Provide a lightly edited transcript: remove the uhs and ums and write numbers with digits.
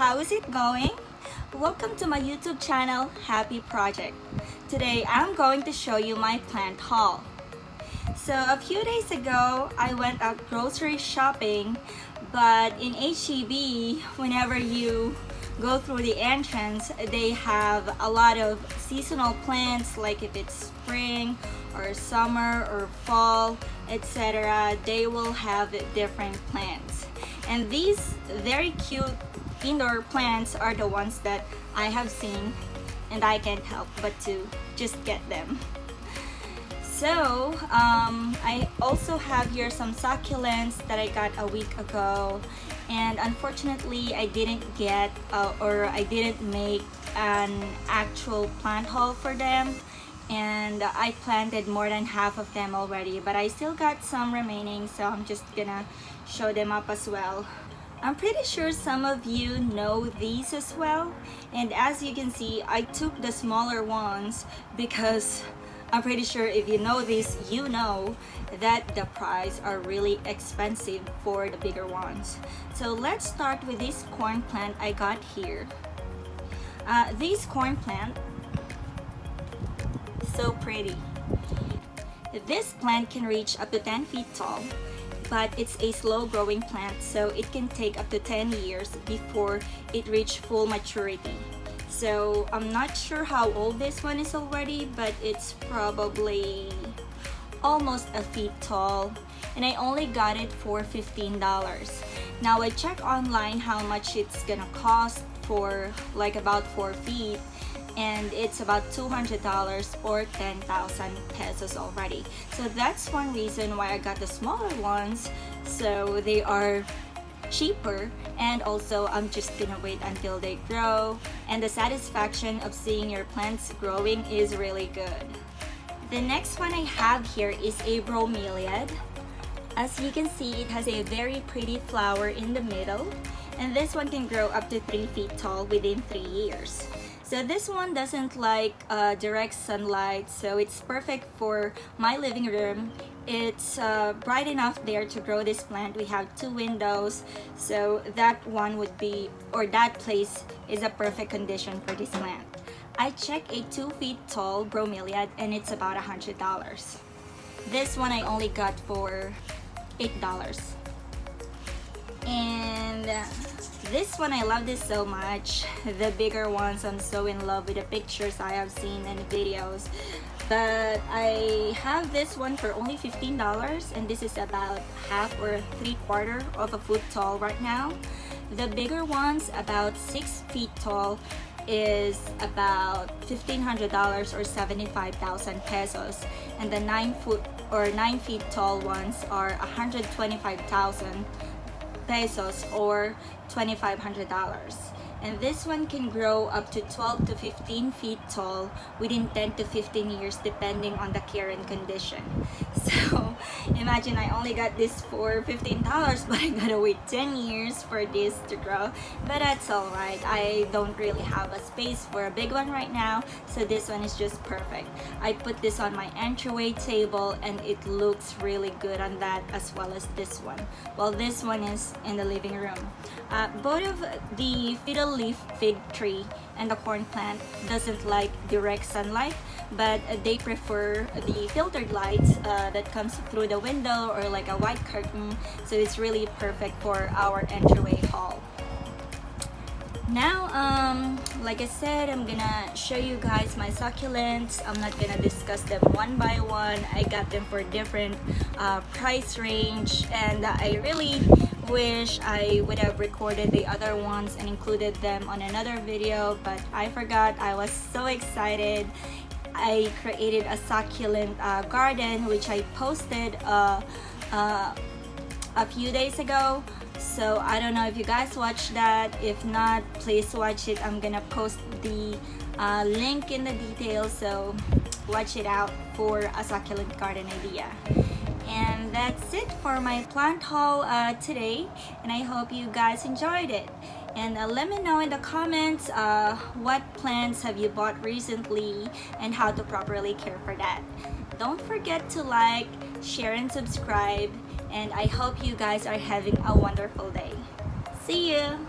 how is it going? Welcome to my YouTube channel, Happy Project. Today I'm going to show you my plant haul. So a few days ago, I went out grocery shopping, but in HEB, whenever you go through the entrance, they have a lot of seasonal plants, like if it's spring or summer or fall, etc. They will have different plants. And these very cute indoor plants are the ones that I have seen, and I can't help but to just get them. So I also have here some succulents that I got a week ago, and unfortunately I didn't get or I didn't make an actual plant haul for them, and I planted more than half of them already, but I still got some remaining, so I'm just gonna show them up as well. I'm pretty sure some of you know these as well, and as you can see, I took the smaller ones because I'm pretty sure if you know this, you know that the price are really expensive for the bigger ones. So let's start with this corn plant I got here. This corn plant, so pretty. This plant can reach up to 10 feet tall, but it's a slow growing plant, so it can take up to 10 years before it reaches full maturity. So I'm not sure how old this one is already, but it's probably almost a feet tall, and I only got it for $15. Now I checked online how much it's gonna cost for like about 4 feet, and it's about $200 or 10,000 pesos already. So that's one reason why I got the smaller ones, so they are cheaper, and also I'm just gonna wait until they grow, and the satisfaction of seeing your plants growing is really good. The next one I have here is a Bromeliad. As you can see, it has a very pretty flower in the middle, and this one can grow up to 3 feet tall within 3 years. So this one doesn't like direct sunlight, so it's perfect for my living room. It's bright enough there to grow this plant. We have 2 windows, so that one would be, or that place is a perfect condition for this plant. I checked a 2 feet tall Bromeliad, and it's about $100. This one I only got for $8. And this one, I love this so much. The bigger ones, I'm so in love with the pictures I have seen and videos. But I have this one for only $15, and this is about half or 3/4 of a foot tall right now. The bigger ones, about 6 feet tall, is about $1,500 or 75,000 pesos, and the 9 feet tall ones are 125,000 pesos or $2,500. And this one can grow up to 12 to 15 feet tall within 10 to 15 years depending on the care and condition. So imagine I only got this for $15, but I gotta wait 10 years for this to grow. But that's alright, I don't really have a space for a big one right now, so this one is just perfect. I put this on my entryway table, and it looks really good on that, as well as this one. Well, this one is in the living room. Both of the Fiddle leaf fig tree and the corn plant doesn't like direct sunlight, but they prefer the filtered lights that comes through the window or like a white curtain, so it's really perfect for our entryway hall. Now like I said, I'm gonna show you guys my succulents. I'm not gonna discuss them one by one. I got them for different price range, and I really wish I would have recorded the other ones and included them on another video, but I forgot. I was so excited. I created a succulent garden, which I posted a few days ago. So I don't know if you guys watched that. If not, please watch it. I'm gonna post the link in the details, so watch it out for a succulent garden idea. And that's it for my plant haul today, and I hope you guys enjoyed it. And let me know in the comments what plants have you bought recently and how to properly care for that. Don't forget to like, share, and subscribe, and I hope you guys are having a wonderful day. See you!